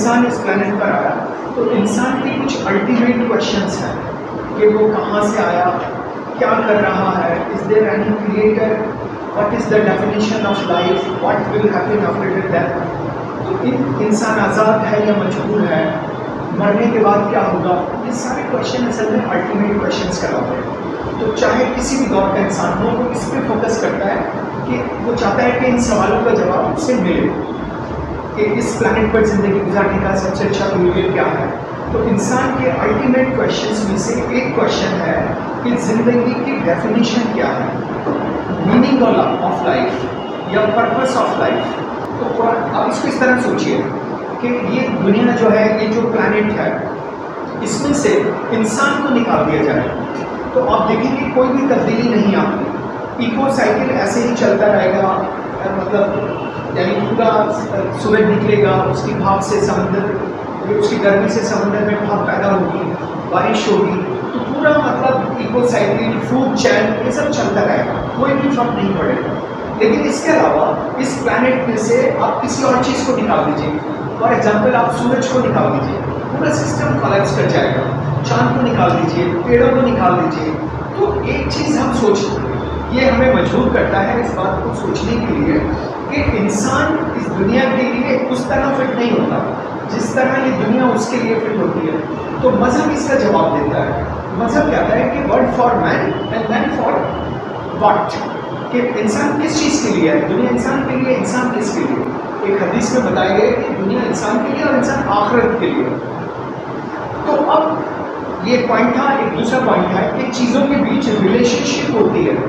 इंसान इस प्लेनेट पर आया तो इंसान के कुछ अल्टीमेट क्वेश्चंस हैं कि वो कहाँ से आया, क्या कर रहा है, is there any creator, what is the definition of life, what will happen after death. तो इंसान आज़ाद है या मजबूर है, मरने के बाद क्या होगा, ये सारे क्वेश्चन असल में अल्टीमेट क्वेश्चंस कहलाते हैं। तो चाहे किसी भी दौर का इंसान हो वो इस पर फोकस करता है कि वो चाहता है कि इन सवालों का जवाब उससे मिले कि इस प्लैनेट पर ज़िंदगी गुजारने का सबसे अच्छा तरीका क्या है। तो इंसान के अल्टीमेट क्वेश्चंस में से एक क्वेश्चन है कि ज़िंदगी की डेफिनेशन क्या है, मीनिंग ऑफ लाइफ या पर्पस ऑफ लाइफ। तो आप इसको इस तरह सोचिए कि ये दुनिया जो है, ये जो प्लैनेट है, इसमें से इंसान को निकाल दिया जाए तो आप देखेंगे कोई भी तब्दीली नहीं आती, इको साइकिल ऐसे ही चलता रहेगा। मतलब यानी पूरा सूरज निकलेगा, उसकी भाप से समंदर, उसकी गर्मी से समंदर में भाप पैदा होगी, बारिश होगी, तो पूरा मतलब इको साइकिल, फूड चैन, ये सब चलता रहेगा, कोई भी फर्क नहीं पड़ेगा। लेकिन इसके अलावा इस प्लैनेट में से आप किसी और चीज़ को निकाल दीजिए, फॉर एग्जाम्पल आप सूरज को निकाल दीजिए, पूरा सिस्टम कोलैप्स कर जाएगा। चांद को निकाल दीजिए, पेड़ों को निकाल दीजिए। तो एक चीज़ हम सोचते, ये हमें मजबूर करता है इस बात को सोचने के लिए कि इंसान इस दुनिया के लिए उस तरह फिट नहीं होता जिस तरह ये दुनिया उसके लिए फिट होती है। तो मज़हब इसका जवाब देता है। मज़हब कहता है कि word for man and man for what, कि इंसान किस चीज़ के लिए है, दुनिया इंसान के लिए, इंसान किसके लिए। एक हदीस में बताया गया कि दुनिया इंसान के लिए और इंसान आखिरत के लिए। तो अब ये पॉइंट था। एक दूसरा पॉइंट है कि चीज़ों के बीच रिलेशनशिप होती है।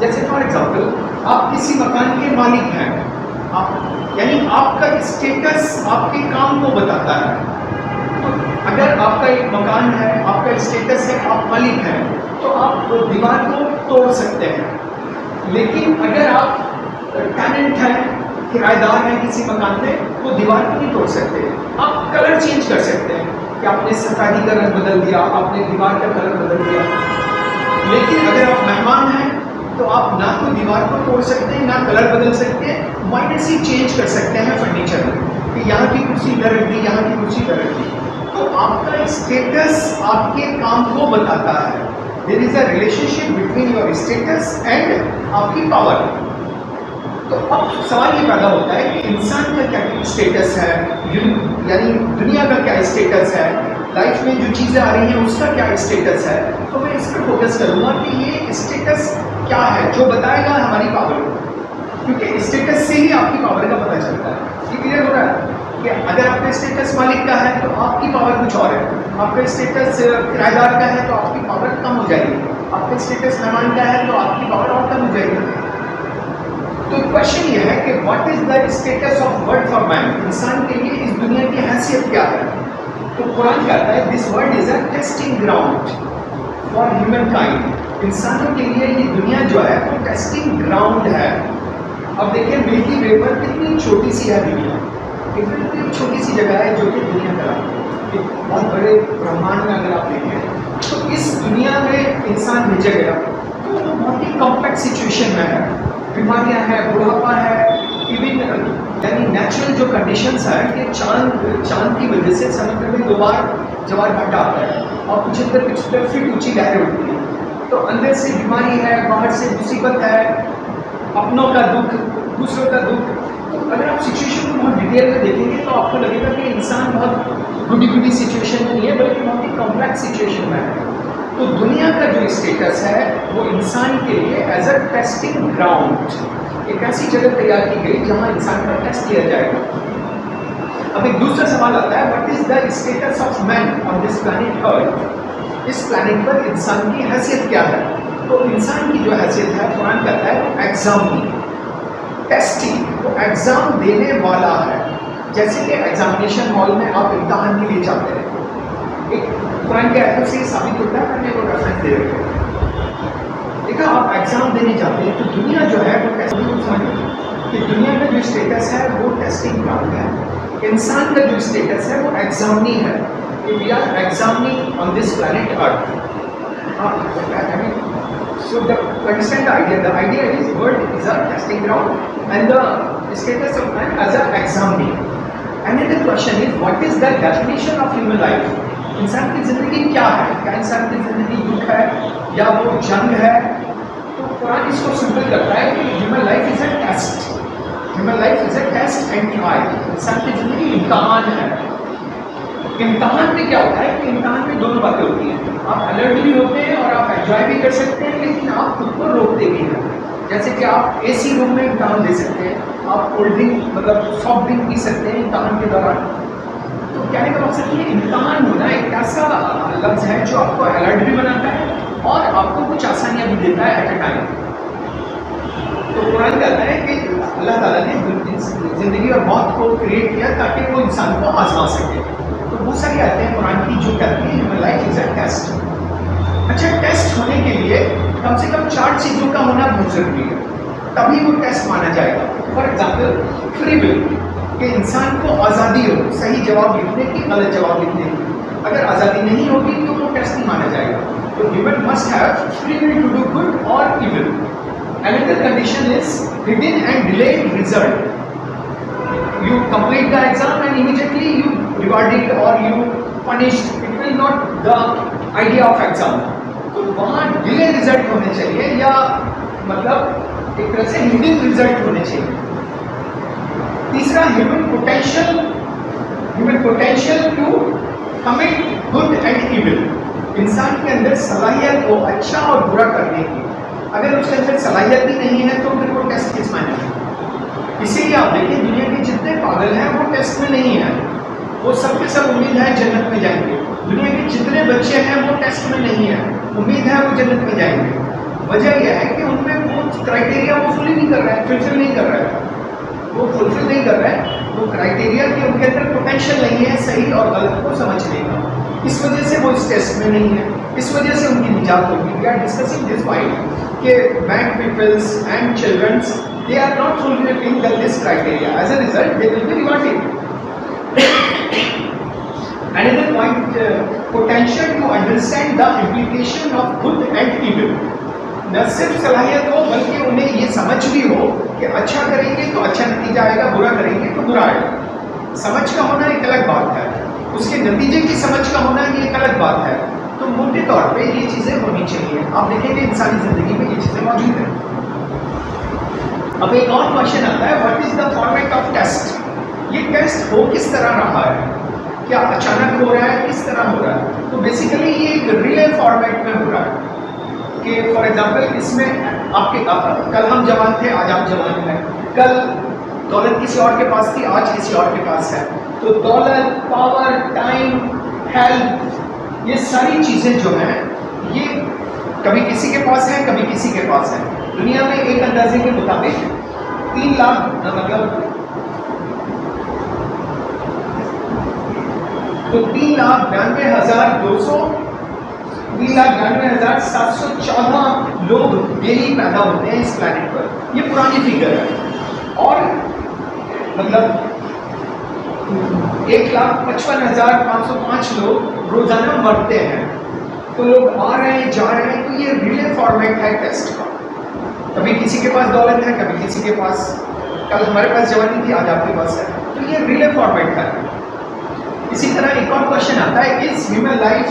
जैसे फॉर एग्जांपल आप किसी मकान के मालिक हैं, आप यानी आपका स्टेटस आपके काम को बताता है। तो अगर आपका एक मकान है, आपका स्टेटस है, आप मालिक हैं, तो आप दीवार को तोड़ सकते हैं। लेकिन अगर आप टेनेंट हैं, किराएदार हैं किसी मकान में, तो दीवार को नहीं तोड़ सकते। आप कलर चेंज कर सकते हैं कि आपने सफेदी का रंग बदल दिया, आपने दीवार का कलर बदल दिया। लेकिन अगर आप मेहमान हैं तो आप ना तो दीवार को तोड़ सकते हैं, ना कलर बदल सकते हैं, माइनर सी चेंज कर सकते हैं फर्नीचर में कि यहाँ की कुर्सी इधर रख दी, यहाँ की कुर्सी इधर रख दी। तो आपका स्टेटस आपके काम को बताता है। There is a relationship between your status and आपकी पावर। तो अब सवाल ये पैदा होता है कि इंसान का क्या स्टेटस है, यानी दुनिया का क्या स्टेटस है, लाइफ में जो चीज़ें आ रही हैं उसका क्या स्टेटस है। तो मैं इस पर फोकस करूँगा कि ये स्टेटस क्या है जो बताएगा हमारी पावर को, क्योंकि स्टेटस से ही आपकी पावर का पता चलता है। ये क्लियर हो रहा है कि अगर आपका स्टेटस मालिक का है तो आपकी पावर कुछ और है, आपका स्टेटस किराएदार का है तो आपकी पावर कम हो जाएगी, आपका स्टेटस मेहमान का है तो आपकी पावर और कम हो जाएगी। तो क्वेश्चन ये है कि what is the status of world for man, इंसान के लिए इस दुनिया की हैसियत क्या है। तो कुरान कहता है this world is a testing ground for human kind. इंसानों के लिए ये दुनिया जो है वो टेस्टिंग ग्राउंड है। अब देखिए मिल्की वे पर कितनी छोटी सी है दुनिया, कितनी छोटी सी जगह है जो कि दुनिया कहलाती है। बहुत बड़े ब्रह्मांड में अगर आप देखें तो इस दुनिया में इंसान भेजा गया तो वो बहुत ही कॉम्प्लेक्स सिचुएशन में है। बीमारियां हैं, बुढ़ापा है, इवन यानी नेचुरल जो कंडीशंस है कि चांद की वजह से समुद्र में 2 बार ज्वार भाटा आता है और 75 फीट ऊंची लहरें उठती हैं। तो अंदर से बीमारी है, बाहर से मुसीबत है, अपनों का दुख, दूसरों का दुख। तो अगर आप सिचुएशन को बहुत डिटेल में देखेंगे तो आपको लगेगा कि इंसान बहुत गुडी सिचुएशन में नहीं है, बल्कि बहुत ही कॉम्प्लेक्स सिचुएशन में है। तो दुनिया का जो स्टेटस है वो इंसान के लिए एज अ टेस्टिंग ग्राउंड, एक ऐसी जगह तैयार की गई जहां इंसान का टेस्ट किया जाएगा। अब एक दूसरा सवाल आता है what is the status of man on this planet earth. इस प्लैनेट पर इंसान की हैसियत क्या है। तो इंसान की जो हैसियत है कुरान कहता है वो एग्जामी, टेस्टिंग, वो एग्जाम देने वाला है। जैसे कि एग्जामिनेशन हॉल में आप इम्तहान के लिए जाते हैं, एक कुरान के आयतों से ये साबित होता है, मैंने वो रेफरेंस दे रखे हैं। देखा आप एग्जाम देने जाते हैं तो दुनिया जो है वो टेस्टिंग, समझ कि दुनिया का जो स्टेटस है वो टेस्टिंग ग्राउंड है। इंसान का जो स्टेटस है वो एग्जामिनी है कि we are examining on this planet earth. So to understand the idea is world is a testing ground and the status of man as a examining. Another question is, what is the definition of human life? इंसान की जिंदगी क्या है? क्या इंसान की जिंदगी दुख है या वो जंग है? तो कुरान इसको सिंपल करता है कि human life is a test, human life is a test and trial. इंसान की जिंदगी इम्तहान है। इम्तहान में क्या होता है कि इम्तहान में दोनों बातें होती हैं, आप अलर्ट भी होते हैं और आप एंजॉय भी कर सकते हैं, लेकिन आप खुद को रोकते भी हैं। जैसे कि आप एसी रूम में इम्तहान दे सकते हैं, आप कोल्ड ड्रिंक मतलब सॉफ्ट ड्रिंक पी सकते हैं इम्तहान के दौरान। तो कहने का मकसद ये इम्तहान होना एक ऐसा लफ्ज़ है जो आपको अलर्ट भी बनाता है और आपको कुछ आसानियाँ भी देता है एट ए टाइम। तो कुरान कहता है कि अल्लाह ताला ने ज़िंदगी और मौत को क्रिएट किया ताकि वो इंसान को आजमा सके। तो बहुत सारी आयतें हैं कुरान की जो कहती हैं human life is a test. अच्छा, टेस्ट होने के लिए कम से कम 4 चीज़ों का होना बहुत ज़रूरी है, तभी वो टेस्ट माना जाएगा। फॉर एग्जाम्पल, फ्री विल, कि इंसान को आज़ादी हो सही जवाब लिखने की, गलत जवाब लिखने की। अगर आज़ादी नहीं होगी तो वो टेस्ट नहीं माना जाएगा। तो human must have free will to do good और evil. Another condition is hidden and delayed result. You complete the exam and immediately you reward it or you punish. It will not the idea of exam. तो वहाँ delay result होने चाहिए या मतलब एक तरह से हिडन रिजल्ट होने चाहिए। तीसरा, human potential to commit good and evil. इंसान के अंदर सलाहियत हो अच्छा और बुरा करने की। अगर उसके अंदर सलाहियत ही नहीं है तो फिर वो टेस्ट किस मायने में? इसीलिए आप देखिए दुनिया के जितने पागल हैं वो टेस्ट में नहीं है, वो सब के सब उम्मीद है जन्नत में जाएंगे। दुनिया के जितने बच्चे हैं वो टेस्ट में नहीं है, उम्मीद है वो जन्नत में जाएंगे। वजह यह है कि उनमें वो क्राइटेरिया वो फुल नहीं कर रहा है, फुलफिल नहीं कर रहा है, वो फुलफिल नहीं कर रहा है। वो क्राइटेरिया कि उनके अंदर पोटेंशियल नहीं है सही और गलत को समझने का, इस वजह से वो इस टेस्ट में नहीं है, इस वजह से उनकी निजात होगी। We are discussing this point कि bad peoples and childrens they are not fulfilling this criteria, as a result they will be rewarded. Another point, potential to understand the implication of good and evil. न सिर्फ सलाहियत हो बल्कि उन्हें ये समझ भी हो कि अच्छा करेंगे तो अच्छा नतीजा आएगा, बुरा करेंगे तो बुरा आएगा। समझ का होना एक अलग बात है, उसके नतीजे की समझ का होना ये एक अलग बात है। तो मोटे तौर पे ये चीज़ें होनी चाहिए। आप देखेंगे इंसानी ज़िंदगी में ये चीज़ें मौजूद हैं। अब एक और क्वेश्चन आता है, what is the format of test? ये टेस्ट हो किस तरह रहा है, क्या अचानक हो रहा है, किस तरह हो रहा है? तो बेसिकली ये एक रिले फॉर्मेट में हो रहा है कि फॉर एग्जांपल इसमें आपके कल हम जवान थे, आज आप जवान हैं, कल दौलत किसी और के पास थी, आज किसी और के पास है। तो दौलत, पावर, टाइम, हेल्थ, ये सारी चीज़ें जो हैं ये कभी किसी के पास है, कभी किसी के पास है। दुनिया में एक अंदाजे के मुताबिक 3 लाख मतलब तो 3,92,200 3,92,714 लोग डेली पैदा होते हैं इस प्लैनेट पर। ये पुरानी फिगर है। और मतलब 1,55,505 लोग रोजाना मरते हैं। तो लोग आ रहे हैं, जा रहे हैं। तो ये रिले फॉर्मेट है टेस्ट का। कभी किसी के पास दौलत है, कभी किसी के पास, कल हमारे पास जवानी थी, आज आपके पास है। तो ये रिले फॉर्मेट है। इसी तरह एक और क्वेश्चन आता है, इज ह्यूमन लाइफ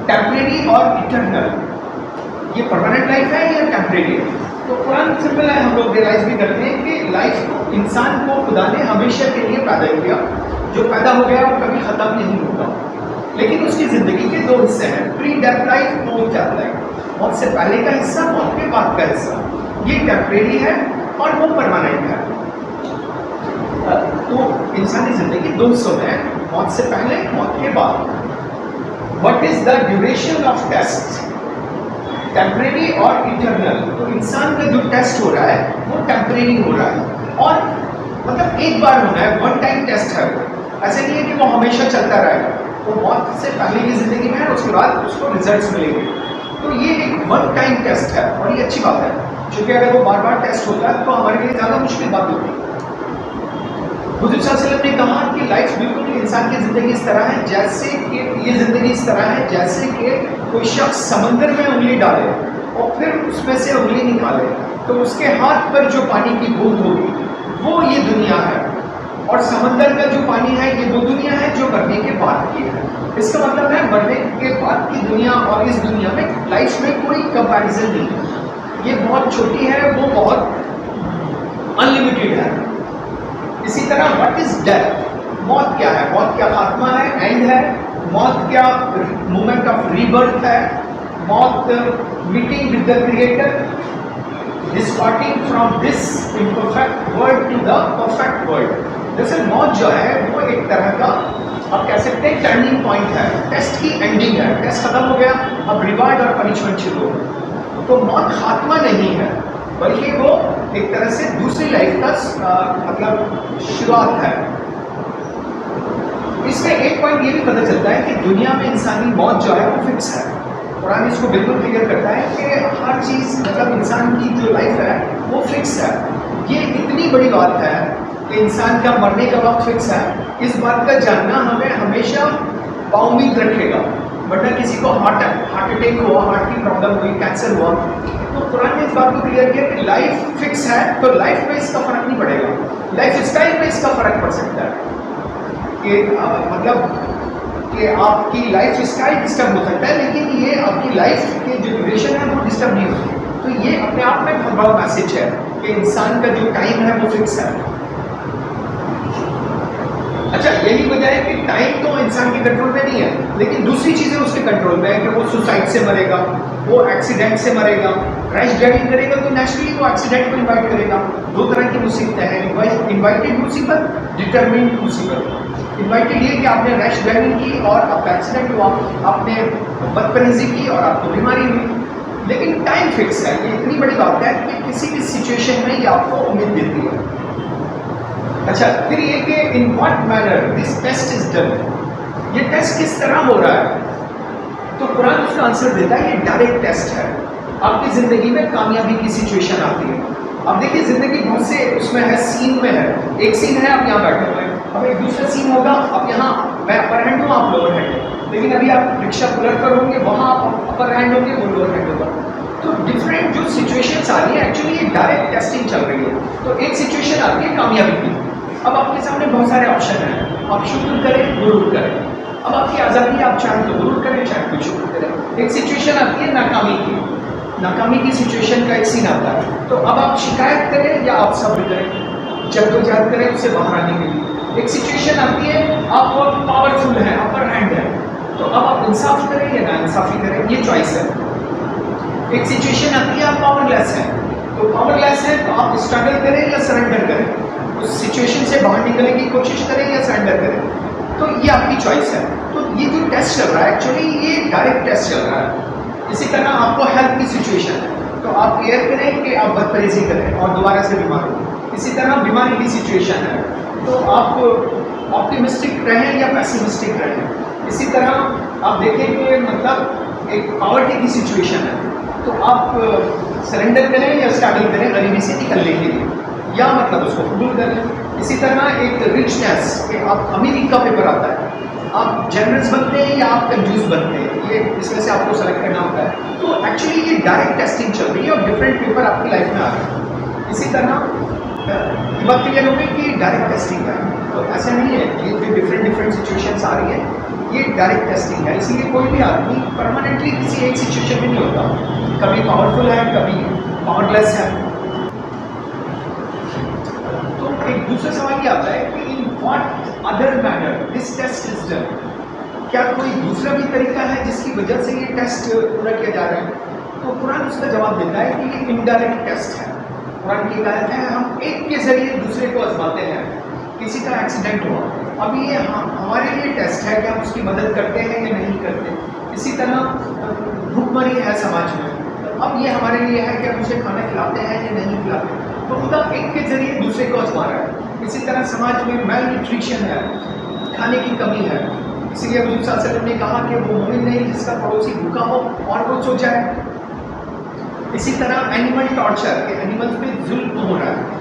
टेम्परेरी और इटर्नल? ये परमानेंट लाइफ है या टेम्परेरी है? तो कुरान सिंपल है, हम लोग रियलाइज भी करते हैं कि लाइफ को, इंसान को खुदा ने हमेशा के लिए पैदा किया। जो पैदा हो गया वो कभी ख़त्म नहीं होगा, लेकिन उसकी ज़िंदगी के 2 हिस्से हैं, pre death life, post death life. मौत से पहले का हिस्सा, मौत के बाद का हिस्सा। ये टेम्परेरी है और वो परमानेंट है। तो इंसानी ज़िंदगी 2 हिस्सों में है, मौत से पहले, मौत के बाद। What is the duration of test? Temporary और इटर्नल। तो इंसान का जो टेस्ट हो रहा है वो टेम्परेरी हो रहा है और मतलब एक बार होना है, वन टाइम टेस्ट है। ऐसे नहीं है कि वो हमेशा चलता रहेगा। वो मौत से पहले की जिंदगी में है, उसके बाद उसको रिजल्ट्स मिलेंगे। तो ये एक वन टाइम टेस्ट है और ये अच्छी बात है, क्योंकि अगर वो बार बार टेस्ट होता है तो हमारे लिए ज़्यादा मुश्किल बात होती है। हुज़ूर सल्लल्लाहु अलैहि वसल्लम ने कहा कि लाइफ बिल्कुल इंसान की ज़िंदगी इस तरह है जैसे कि ये ज़िंदगी इस तरह है जैसे कि कोई शख्स समंदर में उंगली डाले और फिर उसमें से उंगली निकाले तो उसके हाथ पर जो पानी की बूंद होगी वो ये दुनिया है। और समंदर का जो पानी है ये वो दुनिया है जो मरने के बाद की है। इसका मतलब है मरने के बाद की दुनिया और इस दुनिया में लाइफ में कोई कंपैरिजन नहीं है। ये बहुत छोटी है, वो बहुत अनलिमिटेड है। इसी तरह व्हाट इज डेथ? मौत क्या है? मौत क्या खात्मा है, एंड है? मौत क्या मोमेंट ऑफ रीबर्थ है? मौत meeting with the creator, departing from this imperfect world to the perfect world. जैसे मौत जो है वो एक तरह का आप कह सकते हैं टर्निंग पॉइंट है, टेस्ट की एंडिंग है। टेस्ट खत्म हो गया, अब रिवार्ड और पनिशमेंट शुरू हो। तो मौत खात्मा नहीं है, बल्कि वो एक तरह से दूसरी लाइफ का मतलब शुरुआत है। इसमें एक पॉइंट ये भी पता चलता है कि दुनिया में इंसानी मौत जो है वो फिक्स है। कुरान इसको बिल्कुल क्लियर करता है कि हर चीज़ मतलब इंसान की जो लाइफ है वो फिक्स है। ये इतनी बड़ी बात है कि इंसान का मरने का वक्त फिक्स है। इस बात का जानना हमें हमेशा बाउमीद रखेगा। वरना किसी को हार्ट अटैक हुआ, हार्ट की प्रॉब्लम हुई, कैंसर हुआ, तो कुरान ने इस बात को क्लियर किया कि लाइफ फिक्स है, तो लाइफ में इसका फर्क नहीं पड़ेगा। लाइफ स्टाइल में इसका फर्क पड़ सकता है कि मतलब कि आपकी लाइफ स्टाइल डिस्टर्ब हो सकता है, लेकिन ये आपकी लाइफ के जो ड्यूरेशन है वो डिस्टर्ब नहीं होती। तो ये अपने आप में बहुत बड़ा मैसेज है कि इंसान का जो टाइम है वो फिक्स है। अच्छा, यही वजह है कि टाइम तो इंसान के कंट्रोल में नहीं है, लेकिन दूसरी चीज़ें उसके कंट्रोल में है कि वो सुसाइड से मरेगा, वो एक्सीडेंट से मरेगा। रैश ड्राइविंग करेगा तो नेचुरली वो एक्सीडेंट को इन्वाइट करेगा। दो तरह की मुसीबतें हैं, इन्वाइटेड मुसीबत, डिटरमिन्ड मुसीबत। इन्वाइटेड ये कि आपने रैश ड्राइविंग की और आपका एक्सीडेंट हुआ, आपने बदतमीजी की और आपको बीमारी हुई, लेकिन टाइम फिक्स है। ये इतनी बड़ी बात है कि किसी भी सिचुएशन में ये आपको उम्मीद देती है। अच्छा, फिर ये कि in what manner this test is done, ये टेस्ट किस तरह हो रहा है? तो कुरान उसका आंसर देता है, ये डायरेक्ट टेस्ट है। आपकी ज़िंदगी में कामयाबी की सिचुएशन आती है। अब देखिए ज़िंदगी बहुत से उसमें है, सीन में है। एक सीन है आप यहाँ बैठे हुए हैं, अब एक दूसरा सीन होगा, अब यहाँ मैं अपर हैंड हूँ, आप लोअर हैंड है, लेकिन अभी आप रिक्शा पुलर पर होंगे, वहाँ आप अपर हैंड होंगे, वो लोअर हैंड होगा। तो डिफरेंट जो सिचुएशंस आ रही है, एक्चुअली ये डायरेक्ट टेस्टिंग चल रही है। तो एक सिचुएशन आती है कामयाबी की, अब आपके सामने बहुत सारे ऑप्शन हैं, आप शुक्र करें, गुरूर करें। अब आपकी आज़ादी, आप चाहें तो गुरूर करें, चाहे तो शुक्र करें। एक सिचुएशन आती है नाकामी की, नाकामी की सिचुएशन का एक सीन आता है, तो अब आप शिकायत करें या आप सब्र करें, जद्दोजहद करें उससे बाहर आने के लिए। एक सिचुएशन आती है आप बहुत पावरफुल हैं, अपर हैंड है, तो अब आप इंसाफ करें या ना इंसाफी करें, ये चॉइस है। एक सिचुएशन आती है आप पावरलेस हैं, तो पावरलेस हैं तो आप स्ट्रगल करें या सरेंडर करें, उस सिचुएशन से बाहर निकलने की कोशिश करें या सरेंडर करें, तो ये आपकी चॉइस है। तो ये जो टेस्ट चल रहा है एक्चुअली ये डायरेक्ट टेस्ट चल रहा है। इसी तरह आपको हेल्थ की सिचुएशन है, तो आप केयर करें कि आप बदपरहेजी करें और दोबारा से बीमार हो। इसी तरह बीमारी की सिचुएशन है, तो आप ऑप्टिमिस्टिक रहें या पैसिमिस्टिक रहें। इसी तरह आप देखें कि मतलब एक पॉवर्टी की सिचुएशन है, तो आप सरेंडर करें या स्ट्रगल करें गरीबी से निकलने के लिए, या मतलब उसको कबूल करें। इसी तरह एक रिचनेस कि आप अमीरी का पेपर आता है, आप जनरस बनते हैं या आप कंजूस बनते हैं, ये इसमें से आपको सेलेक्ट करना होता है। तो एक्चुअली ये डायरेक्ट टेस्टिंग चल रही है और डिफरेंट पेपर आपकी लाइफ में आ रहे हैं। इसी तरह बात क्लियर हो गई कि डायरेक्ट टेस्टिंग है, तो ऐसा नहीं है, ये जो डिफरेंट सिचुएशंस आ रही है ये डायरेक्ट टेस्टिंग है। इसीलिए कोई भी आदमी परमानेंटली किसी एक सिचुएशन में नहीं होता, कभी पावरफुल है, कभी पावरलेस है। तो एक दूसरा सवाल ये आता है कि in what other manner this test is done, क्या कोई दूसरा भी तरीका है जिसकी वजह से ये टेस्ट पूरा किया जा रहा है? तो कुरान उसका जवाब देता है कि ये इनडायरेक्ट टेस्ट है। कुरान की हिदायत है, हम एक के जरिए दूसरे को आजमाते हैं। किसी का एक्सीडेंट हुआ, अब ये हमारे लिए टेस्ट है कि हम उसकी मदद करते हैं या नहीं करते। इसी तरह भूखमरी है समाज में, तो अब ये हमारे लिए है कि हम उसे खाना खिलाते हैं या नहीं खिलाते। तो खुदा एक के जरिए दूसरे को आजमा रहा है। इसी तरह समाज में मेल न्यूट्रिशन है, खाने की कमी है, इसीलिए हज़रत सल्लल्लाहु अलैहि वसल्लम ने कहा कि वो मोमिन नहीं जिसका पड़ोसी भूखा हो और वो सो जाए। इसी तरह एनिमल टॉर्चर के एनिमल्स पे जुल्म हो रहा है।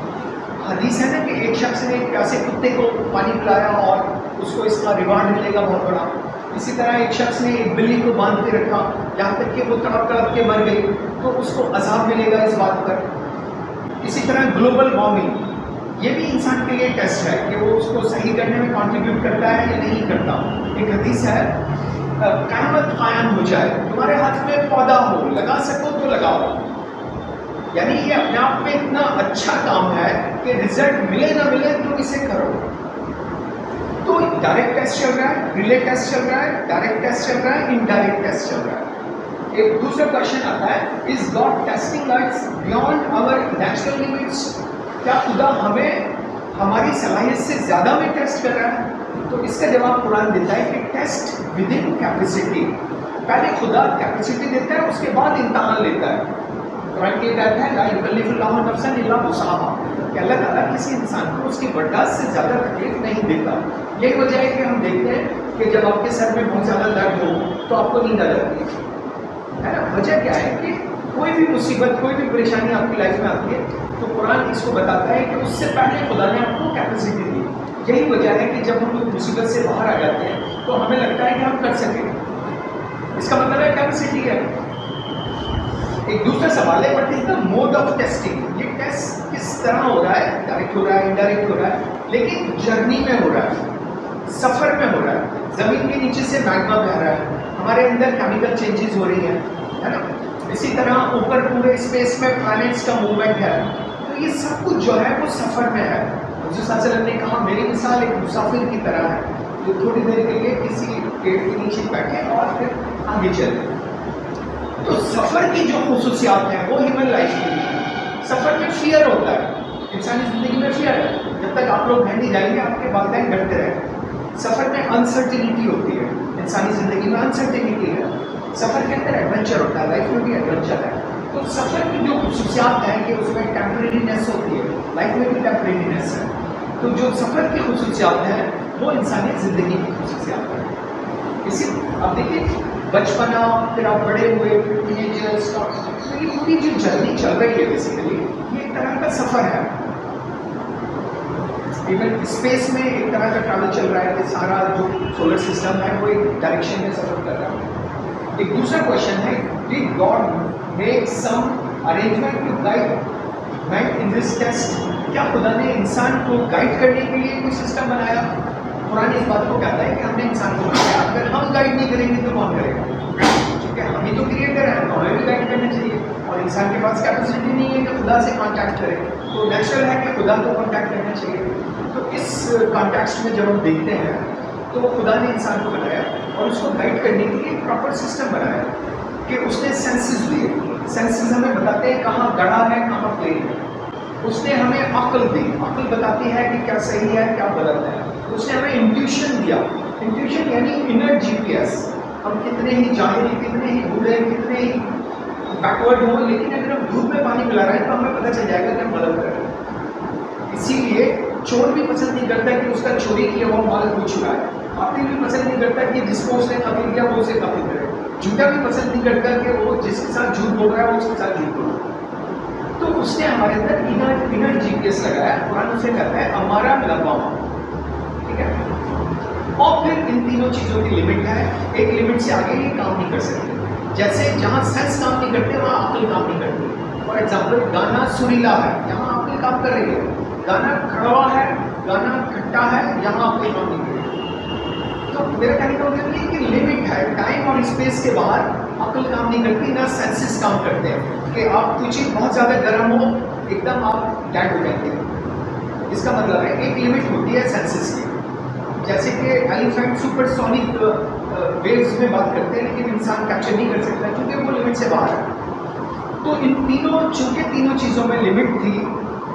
हदीस है ना कि एक शख्स ने एक प्यासे कुत्ते को पानी पिलाया और उसको इसका रिवार्ड मिलेगा बहुत बड़ा। इसी तरह एक शख्स ने एक बिल्ली को बांध के रखा, यहाँ तक कि वो तड़प तड़प के मर गई, तो उसको अजाब मिलेगा इस बात पर। इसी तरह ग्लोबल वार्मिंग, ये भी इंसान के लिए टेस्ट है कि वो उसको सही करने में कंट्रीब्यूट करता है या नहीं करता। एक हदीस है, क़यामत कायम हो जाए, तुम्हारे हाथ में पौधा हो, लगा सको तो लगाओ। यानी ये अपने आप में इतना अच्छा काम है कि रिजल्ट मिले ना मिले तुम इसे करो। तो डायरेक्ट टेस्ट चल रहा है, रिले टेस्ट चल रहा है, डायरेक्ट टेस्ट चल रहा है, इनडायरेक्ट टेस्ट चल रहा है। एक दूसरा क्वेश्चन आता है, is God testing us beyond our natural limits? क्या खुदा हमें हमारी सलाहियत से ज़्यादा में टेस्ट कर रहा है? तो इसका जवाब कुरान देता है कि टेस्ट विद इन कैपेसिटी। पहले खुदा कैपेसिटी देता है, उसके बाद इम्तहान लेता है। कुरान ये कहता है, ला युकल्लिफुल्लाहु नफ्सन इल्ला वुसअहा, कि अल्लाह ताला किसी इंसान को उसकी बर्दाश्त से ज़्यादा तकलीफ नहीं देता। यही वजह है कि हम देखते हैं कि जब आपके सर में बहुत ज़्यादा दर्द हो तो आपको नींद आ जाती है ना। वजह क्या है कि कोई भी मुसीबत, कोई भी परेशानी आपकी लाइफ में आती है तो कुरान इसको बताता है कि उससे पहले खुदा ने आपको कैपेसिटी दी। यही वजह है कि जब हम मुसीबत से बाहर आ जाते हैं तो हमें लगता है कि हम कर सकें। इसका मतलब है कैपेसिटी है। एक दूसरा सवाल है, what is the mode of testing? ये टेस्ट किस तरह हो रहा है? डायरेक्ट हो रहा है, इनडायरेक्ट हो रहा है, लेकिन जर्नी में हो रहा है, सफ़र में हो रहा है। ज़मीन के नीचे से मैग्मा बह रहा है, हमारे अंदर केमिकल चेंजेस हो रही हैं, है ना। इसी तरह ऊपर पूरे स्पेस में प्लैनेट्स का मूवमेंट है। तो ये सब कुछ जो है वो सफ़र में है। हज़रत सल्लल्लाहु अलैहि वसल्लम ने कहा, मेरी मिसाल एक मुसाफिर की तरह है जो थोड़ी देर के लिए किसी पेड़ के नीचे बैठे और फिर आगे चले। तो सफ़र की जो खुसूसियात हैं वो ह्यूमन लाइफ की है। सफ़र में फियर होता है, इंसानी ज़िंदगी में फियर है। जब तक आप लोग घर नहीं जाएंगे आपके वालिदैन डरते रहेंगे। सफ़र में अनसर्टिनिटी होती है, इंसानी ज़िंदगी में अनसर्टिनिटी है। सफ़र के अंदर एडवेंचर होता है, लाइफ में भी एडवेंचर है। तो सफ़र की जो खुसूसियात हैं कि उसमें टेम्परेरीनेस होती है, लाइफ में भी टेम्परेरीनेस है। तो जो सफ़र की खुसूसियात हैं वो इंसानी ज़िंदगी की खुसूसियात है। इसी अब देखिए, बचपना, फिर आप बड़े हुए, फिर टीनेजर्स का, तो ये पूरी जो जर्नी चल रही है बेसिकली ये एक तरह का सफ़र है। इवन स्पेस में एक तरह का ट्रैवल चल रहा है कि सारा जो सोलर सिस्टम है वो एक डायरेक्शन में सफ़र कर रहा है। एक दूसरा क्वेश्चन है, did God make some arrangement to guide man in this test? क्या खुदा ने इंसान को गाइड करने के लिए कोई सिस्टम बनाया? कुरान इस बात को कहता है कि हमने इंसान को बनाया, अगर हम गाइड नहीं करेंगे तो कौन करेगा? ठीक है, हम ही तो क्रिएटर हैं, तो हमें भी गाइड करना चाहिए। और इंसान के पास कैपेसिटी नहीं है कि खुदा से कांटेक्ट करे, तो नेचुरल है कि खुदा को कांटेक्ट करना चाहिए। तो इस कॉन्टेक्स्ट में जब हम देखते हैं तो खुदा ने इंसान को बनाया और उसको गाइड करने के लिए एक प्रॉपर सिस्टम बनाया कि उसने सेंसेस दिए। सेंसेस हमें बताते हैं कहाँ गड़ा है, कहाँ प्लेन है। उसने हमें अक्ल दी, अक्ल बताती है कि क्या सही है, क्या गलत है। उसने हमें इंट्यूशन दिया, इंट्यूशन यानी इनर जीपीएस। हम कितने ही जाहिल, कितने ही बूढ़े, कितने ही बैकवर्ड हो, लेकिन अगर हम दूध में पानी मिला रहे हैं तो हमें पता चल जाएगा कि हम गलत कर रहे हैं। इसीलिए चोर भी पसंद नहीं करता कि उसका चोरी किया हुआ माल कोई चुराए। कातिल भी पसंद नहीं करता कि जिसको उसने कत्ल किया वो उसे कत्ल करे। झूठा भी पसंद नहीं करता कि वो जिसके साथ झूठ बोल रहा है वो उसके साथ झूठ बोल रहा है। तो उसने हमारे अंदर इनर जीपीएस लगाया। कुरान उसे कहता है हमारा लगाओ, ठीक है। और फिर इन तीनों चीज़ों की लिमिट है, एक लिमिट से आगे ये काम नहीं कर सकते। जैसे जहाँ सेंस काम नहीं करते वहाँ अक्ल काम नहीं करती। फॉर एग्जाम्पल, गाना सुरीला है, यहाँ अक्ल काम कर रही है। गाना कड़वा है, गाना खट्टा है, यहाँ अक्ल काम नहीं कर रही। तो मेरा कहने का मतलब ये कि लिमिट है, टाइम और स्पेस के बाहर अक्ल काम नहीं करती, ना सेंसेस काम करते हैं कि आप कोई चीज़ बहुत ज़्यादा गर्म हो एकदम आप डेड हो जाते हैं। इसका मतलब है एक लिमिट होती है सेंसेस की। जैसे कि एलिफेंट सुपरसोनिक वेव्स में बात करते हैं लेकिन इंसान कैप्चर नहीं कर सकता क्योंकि वो लिमिट से बाहर है। तो इन तीनों, चूँकि तीनों चीज़ों में लिमिट थी,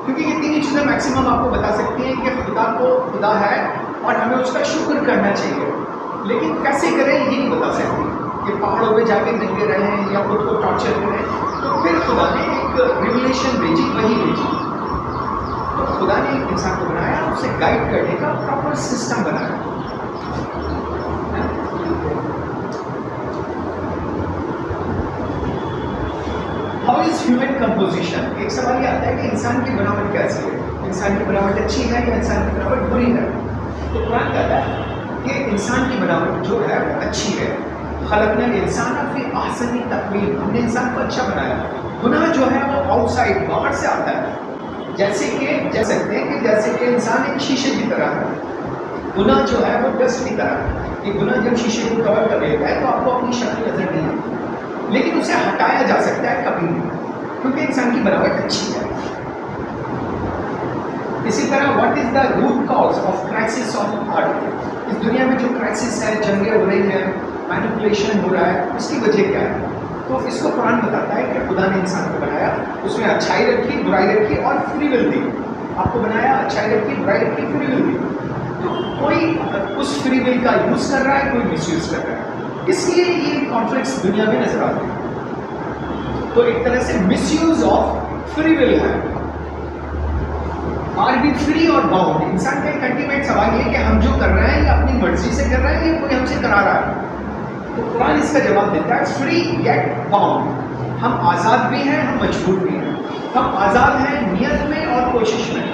क्योंकि ये तीनों चीज़ें मैक्सिमम आपको बता सकती हैं कि खुदा को खुदा है और हमें उसका शुक्र करना चाहिए, लेकिन कैसे करें ये नहीं बता सकती। कि पहाड़ों पे जाके नंगे रहें या खुद को टॉर्चर करें। तो फिर खुदा ने एक रिवलेशन भेजी, वही भेजी। तो खुदा ने एक इंसान को बनाया, उसे गाइड करने का प्रॉपर सिस्टम बनाया। How is human composition? एक सवाल ये आता है कि इंसान की बनावट कैसी है, इंसान की बनावट अच्छी है या इंसान की बनावट बुरी है? तो कुरान कहता है कि इंसान की बनावट जो है वो अच्छी है। खलक़नल इंसान फी अहसनी तक़वीम, हमने इंसान को अच्छा बनाया। गुनाह जो है वो आउटसाइड, बाहर से आता है। जैसे कि कह सकते हैं कि जैसे कि इंसान एक शीशे की तरह है, गुनाह जो है वो डस्ट की तरह है। ये गुनाह जब शीशे को कवर कर लेता है तो आपको अपनी शक्ल नजर नहीं आती, लेकिन उसे हटाया जा सकता है कभी भी, क्योंकि इंसान की बनावट अच्छी है। इसी तरह what is the root cause of crisis on earth? इस दुनिया में जो क्राइसिस है, जंगें हो रही हैं, मैनिपुलेशन हो रहा है, उसकी वजह क्या है? तो इसको कुरान बताता है कि खुदा ने इंसान को बनाया, उसमें अच्छाई रखी, बुराई रखी और फ्री विल दी। आपको बनाया, अच्छाई रखी, बुराई रखी, फ्री विल दी। तो कोई उस फ्री विल का यूज कर रहा है, कोई मिसयूज कर रहा है, इसलिए ये कॉन्फ्लिक्ट्स दुनिया में नजर आते हैं। तो एक तरह से मिसयूज ऑफ फ्री विल है। आर बी फ्री और बाउंड? इंसान का एक अल्टीमेट सवाल ये कि हम जो कर रहे हैं ये अपनी मर्जी से कर रहे हैं या कोई हमसे करा रहा है? तो कुरान इसका जवाब देता है फ्री येट बाउंड। हम आज़ाद भी हैं, हम मजबूर भी हैं। हम आज़ाद हैं नियत में और कोशिश में,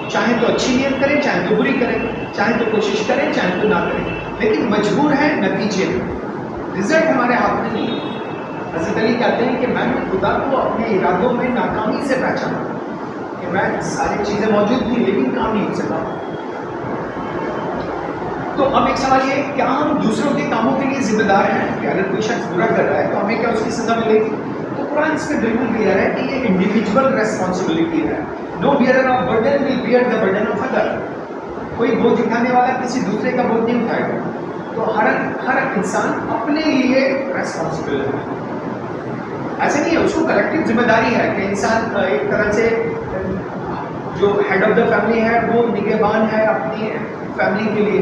चाहे तो अच्छी नियत करें, चाहे तो बुरी करें, चाहे तो कोशिश करें, चाहे तो ना करें, लेकिन मजबूर है नतीजे में। रिजल्ट हमारे हाथ में नहीं है। हज़रत अली कहते हैं कि मैंने खुदा को अपने इरादों में नाकामी से पहचाना, कि मैं सारी चीज़ें मौजूद थी लेकिन काम नहीं हो सका। तो अब एक सवाल ये, क्या हम दूसरों के कामों के लिए जिम्मेदार हैं? कि अगर कोई शख्स बुरा कर रहा है तो हमें क्या उसकी सजा मिलेगी? तो कुरान इस पर बिल्कुल क्लियर है कि ये इंडिविजुअल रेस्पॉन्सिबिलिटी है। No bearer of burden will bear the burden of other. कोई बोझ उठाने वाला किसी दूसरे का बोझ नहीं उठाएगा। तो हर इंसान अपने लिए रेस्पॉन्सिबल है। ऐसे नहीं है, उसको कलेक्टिव जिम्मेदारी है कि इंसान एक तरह से जो हेड ऑफ द फैमिली है वो निगहबान है अपनी फैमिली के लिए,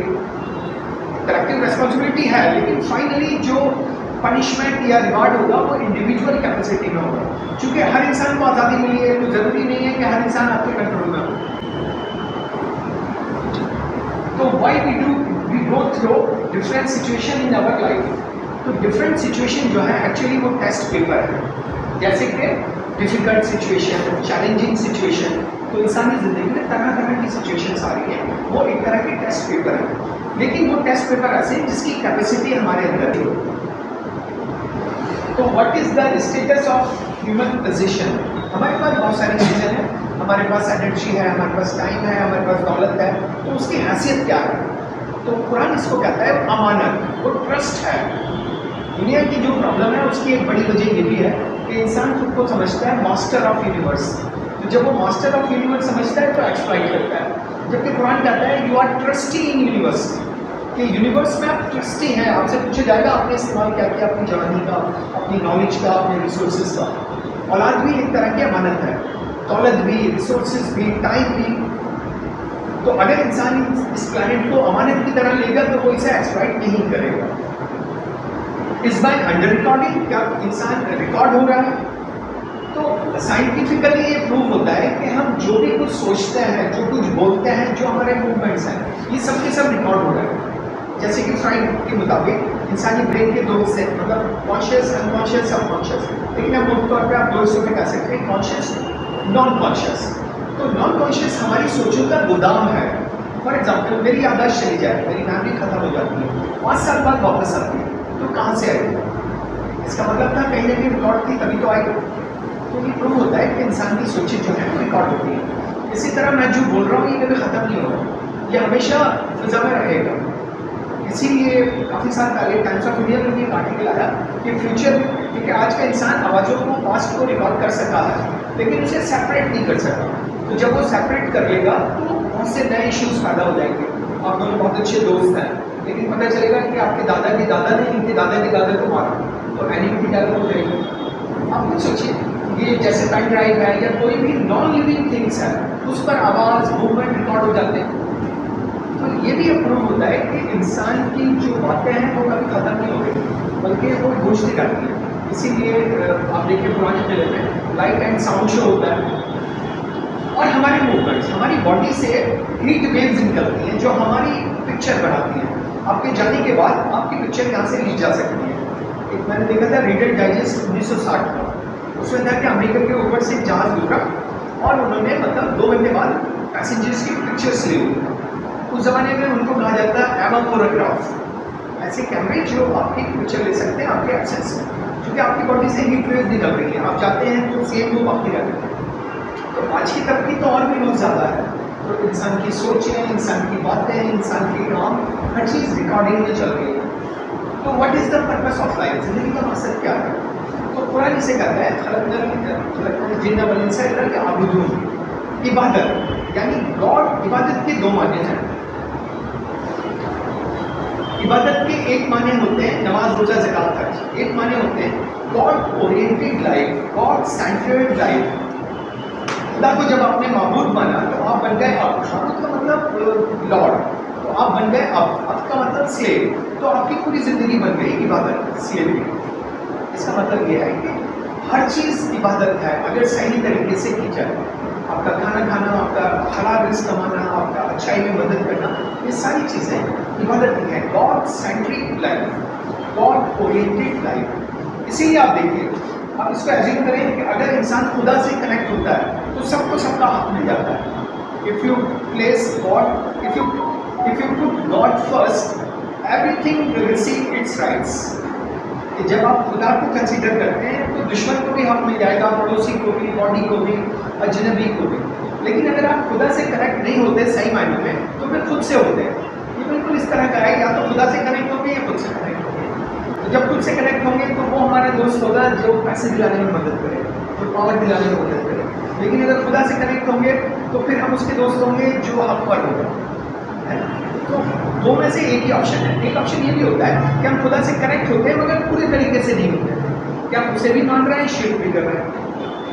कलेक्टिव रेस्पॉन्सिबिलिटी है, लेकिन फाइनली जो पनिशमेंट या रिवार्ड होगा वो इंडिविजुअल कैपेसिटी में होगा। क्योंकि हर इंसान को आज़ादी मिली है तो ज़रूरी नहीं है कि हर इंसान आपके कंट्रोल में हो। तो why we go through different situation in our life? तो डिफरेंट सिचुएशन जो है एक्चुअली वो टेस्ट पेपर है। जैसे कि डिफिकल्ट सिचुएशन, चैलेंजिंग सिचुएशन, तो इंसानी ज़िंदगी में तरह तरह की सिचुएशंस आ रही हैं, वो एक तरह के टेस्ट पेपर है। लेकिन वो टेस्ट पेपर ऐसे जिसकी कैपेसिटी हमारे अंदर है। तो what is the status of human position? हमारे पास बहुत सारी चीज़ें हैं, हमारे पास एनर्जी है, हमारे पास टाइम है, हमारे पास दौलत है, तो उसकी हैसियत क्या है? तो कुरान इसको कहता है अमानत, वो ट्रस्ट है। दुनिया की जो प्रॉब्लम है उसकी एक बड़ी वजह ये भी है कि इंसान खुद को समझता है मास्टर ऑफ यूनिवर्स। तो जब वो मास्टर ऑफ यूनिवर्स समझता है तो एक्सप्लॉइट करता है, जबकि कुरान कहता है you are trustee in universe, कि यूनिवर्स में आप ट्रस्टी हैं। आपसे पूछा जाएगा आपने इस्तेमाल क्या किया अपनी जवानी का, अपनी नॉलेज का, अपने रिसोर्सेज का। औलाद भी एक तरह की अमानत है, दौलत भी, रिसोर्सेज भी, टाइम भी। तो अगर इंसान इस प्लैनेट को अमानत की तरह लेगा तो वो इसे एक्सप्लॉइट नहीं करेगा। इस बार अंडर रिकॉर्डिंग, क्या इंसान रिकॉर्ड हो रहा है? तो साइंटिफिकली ये प्रूव होता है कि हम जो भी कुछ सोचते हैं, जो कुछ बोलते हैं, जो हमारे मूवमेंट्स हैं, ये सब के सब रिकॉर्ड हो रहा है। जैसे कि फ्राइड के मुताबिक इंसानी ब्रेन के दो हिस्से, मतलब कॉन्शियस, अनकॉन्शियस, सबकॉन्शियस, लेकिन हम मुख्य तौर पर आप दो हिस्सों में कह सकते हैं, कॉन्शियस, नॉन कॉन्शियस। तो नॉन कॉन्शियस हमारी सोचों का गोदाम है। फॉर एग्जाम्पल मेरी याददाश्त चली जाए, मेरी मेमोरी खत्म हो जाती है, 5 साल बाद वापस आती है, तो कहाँ से आएगी? इसका मतलब था कहीं ना कहीं रिकॉर्ड थी तभी तो आएगी। तो ये प्रूव होता है कि इंसान की सोचें जो है वो रिकॉर्ड होती है। इसी तरह मैं जो बोल रहा हूँ ये कभी ख़त्म नहीं होगा, ये हमेशा फिजा में रहेगा। इसीलिए काफ़ी साल पहले टाइम्स ऑफ इंडिया में भी एक आर्टिकल आया कि फ्यूचर, क्योंकि आज का इंसान आवाज़ों को, पास्ट को रिकॉर्ड कर सका है लेकिन उसे सेपरेट नहीं कर सका। तो जब वो सेपरेट कर लेगा तो बहुत से नए इश्यूज़ पैदा हो जाएंगे। आप दोनों बहुत अच्छे दोस्त हैं लेकिन पता चलेगा कि आपके दादा के दादा ने इनके दादा के दादा को मारा, तो एनिमिटी डेवलप हो जाएगी। आप कुछ सोचिए, ये जैसे पेन ड्राइव है या कोई भी नॉन लिविंग थिंग्स है, उस पर आवाज़, मूवमेंट रिकॉर्ड हो जाते हैं। तो ये भी अप्रूव होता है कि इंसान की जो बातें हैं वो कभी ख़त्म नहीं हो गई, बल्कि वो गूंजती रहती है। इसीलिए आप देखिए पुराने किले में लाइट एंड साउंड शो होता है। और हमारे मूवमेंट्स, हमारी बॉडी से हीट वेव्स निकलती हैं जो हमारी पिक्चर बनाती हैं। आपके जाने के बाद आपकी पिक्चर यहाँ से ली जा सकती है। एक मैंने देखा था रीडर डाइजेस्ट 1960 का, उसमें था कि अमेरिका के ऊपर से जहाज़ गुजरा और उन्होंने मतलब 2 घंटे बाद पैसेंजर्स की पिक्चर्स ली हुई। उस ज़माने में उनको कहा जाता है एवाफोटोग्राफ, ऐसे कैमरे जो आपकी पिक्चर ले सकते हैं आपके एब्सेंस में, क्योंकि आपकी बॉडी से हीट वेव निकल रही है, आप जाते हैं तो सेम वो बाकी रहते हैं। तो आज की तरक्की तो और भी बहुत ज़्यादा है, तो इंसान की सोचें, इंसान की बातें, इंसान के काम, हर चीज़ रिकॉर्डिंग में चल रही है। तो what is the purpose of life, ज़िंदगी का मकसद क्या है? तो कुरान इसे कहता है खलक़नल जिन्न वल इंसा इल्ला लियअबुदून, इबादत, यानी गॉड। इबादत के दो माने हैं। इबादत के एक माने होते हैं नमाज, रोजा, ज़कात, हज। एक माने होते हैं God oriented life, God centred life. खुदा को जब आपने माबूद माना तो आप बन गए अब। माबूद का मतलब लॉर्ड, तो आप बन गए अब का मतलब स्लेव। तो आपकी पूरी जिंदगी बन गई इबादत, स्लेवरी। इसका मतलब ये है कि हर चीज़ इबादत है अगर सही तरीके से की जाए। आपका खाना खाना, आपका हलाल रिस्क कमाना, आपका अच्छाई में मदद करना, ये सारी चीज़ें इबादत ही हैं। God centric life, God oriented life. इसीलिए आप देखिए, आप इसको एज्यूम करें कि अगर इंसान खुदा से कनेक्ट होता है तो सबको सबका हक मिल जाता है। If you place God, if you put God first, everything will receive it's rights. कि जब आप खुदा को कंसीडर करते हैं तो दुश्मन को भी हक मिल जाएगा, पड़ोसी को भी, बॉडी को भी, अजनबी को भी। लेकिन अगर आप खुदा से कनेक्ट नहीं होते सही मायने में, तो फिर खुद से होते हैं। ये बिल्कुल इस तरह का है, या तो खुदा से कनेक्ट होंगे या खुद से कनेक्ट होंगे। तो जब खुद से कनेक्ट होंगे तो वो हमारा दोस्त होगा जो पैसे दिलाने में मदद करे, जो पावर दिलाने में मदद करे। लेकिन अगर खुदा से कनेक्ट होंगे तो फिर हम उसके दोस्त होंगे जो हक पर होगा, है ना। तो दो में से एक ही ऑप्शन है। एक ऑप्शन ये भी होता है कि हम खुदा से कनेक्ट होते हैं मगर पूरे तरीके से नहीं होते। क्या हम उसे भी मान रहे हैं, शिर्क भी कर रहे हैं,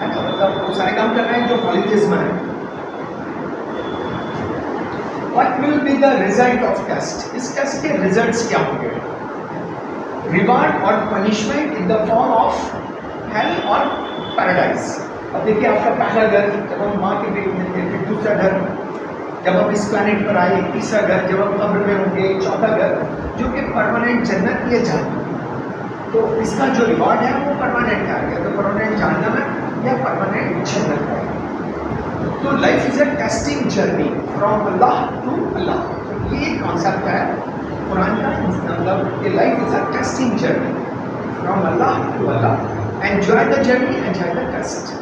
है ना। मतलब वो सारे काम कर रहे हैं जो पॉलिटिज्म है। What will be the result of test? इस टेस्ट के रिजल्ट्स क्या होंगे? रिवार्ड और punishment in the form of hell और पैराडाइज। अब देखिए, आपका पहला घर जब हम माँ के पेट में थे, फिर दूसरा घर जब हम इस प्लैनेट पर आए, तीसरा घर जब हम कब्र में होंगे, चौथा घर जो कि परमानेंट जन्नत या जहन्नम। तो इसका जो रिवार्ड है वो परमानेंट है, या तो परमानेंट जहन्नम है या परमानेंट जन्नत है। तो life is a testing journey from Allah to Allah. तो ये कॉन्सेप्ट है कुरान का, मतलब कि life is a testing journey from Allah to Allah. Enjoy the journey, enjoy the test.